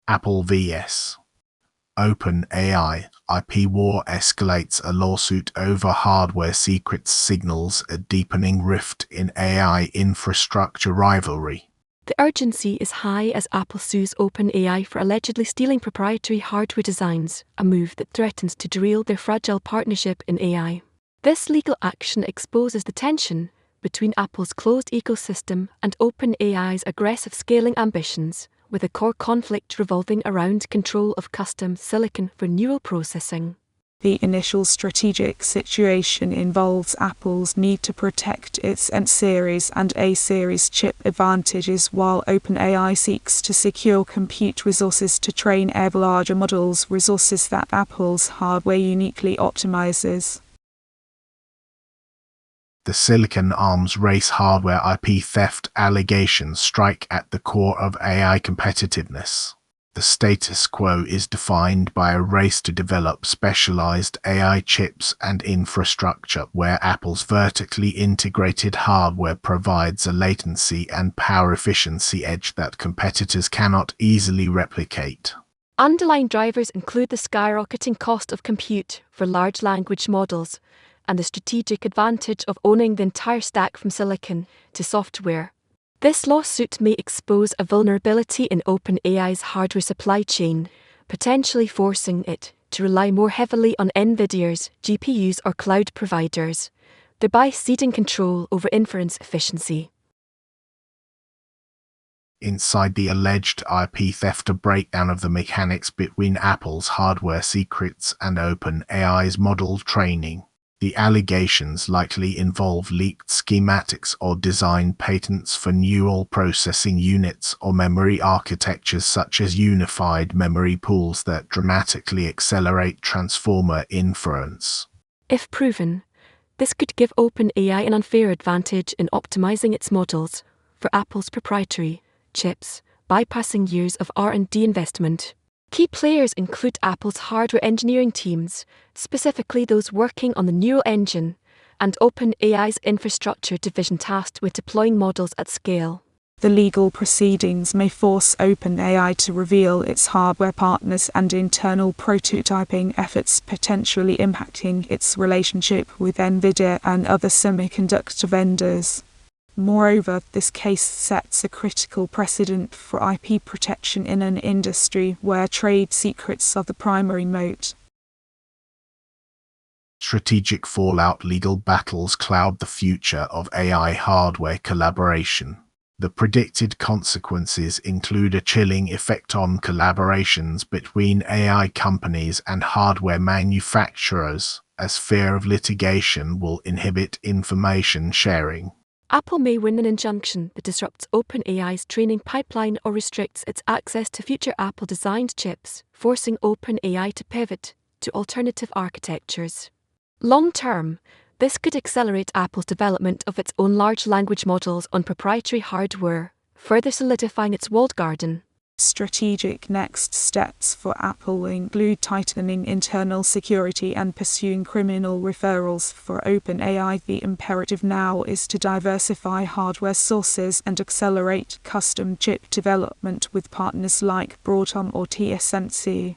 Apple vs. OpenAI IP war escalates. A lawsuit over hardware secrets signals a deepening rift in AI infrastructure rivalry. The urgency is high as Apple sues OpenAI for allegedly stealing proprietary hardware designs, a move that threatens to derail their fragile partnership in AI. This legal action exposes the tension between Apple's closed ecosystem and OpenAI's aggressive scaling ambitions, with a core conflict revolving around control of custom silicon for neural processing. The initial strategic situation involves Apple's need to protect its N-series and A-series chip advantages while OpenAI seeks to secure compute resources to train ever larger models, resources that Apple's hardware uniquely optimizes. The Silicon Arms race hardware IP theft allegations strike at the core of AI competitiveness. The status quo is defined by a race to develop specialized AI chips and infrastructure where Apple's vertically integrated hardware provides a latency and power efficiency edge that competitors cannot easily replicate. Underlying drivers include the skyrocketing cost of compute for large language models and the strategic advantage of owning the entire stack from silicon to software. This lawsuit may expose a vulnerability in OpenAI's hardware supply chain, potentially forcing it to rely more heavily on NVIDIA's GPUs or cloud providers, thereby ceding control over inference efficiency. Inside the alleged IP theft, a breakdown of the mechanics between Apple's hardware secrets and OpenAI's model training. The allegations likely involve leaked schematics or design patents for neural processing units or memory architectures such as unified memory pools that dramatically accelerate transformer inference. If proven, this could give OpenAI an unfair advantage in optimizing its models for Apple's proprietary chips, bypassing years of R&D investment. Key players include Apple's hardware engineering teams, specifically those working on the neural engine, and OpenAI's infrastructure division tasked with deploying models at scale. The legal proceedings may force OpenAI to reveal its hardware partners and internal prototyping efforts, potentially impacting its relationship with NVIDIA and other semiconductor vendors. Moreover, this case sets a critical precedent for IP protection in an industry where trade secrets are the primary moat. Strategic fallout. Legal battles cloud the future of AI hardware collaboration. The predicted consequences include a chilling effect on collaborations between AI companies and hardware manufacturers, as fear of litigation will inhibit information sharing. Apple may win an injunction that disrupts OpenAI's training pipeline or restricts its access to future Apple-designed chips, forcing OpenAI to pivot to alternative architectures. Long-term, this could accelerate Apple's development of its own large language models on proprietary hardware, further solidifying its walled garden. Strategic next steps for Apple include tightening internal security and pursuing criminal referrals for OpenAI. The imperative now is to diversify hardware sources and accelerate custom chip development with partners like Broadcom or TSMC.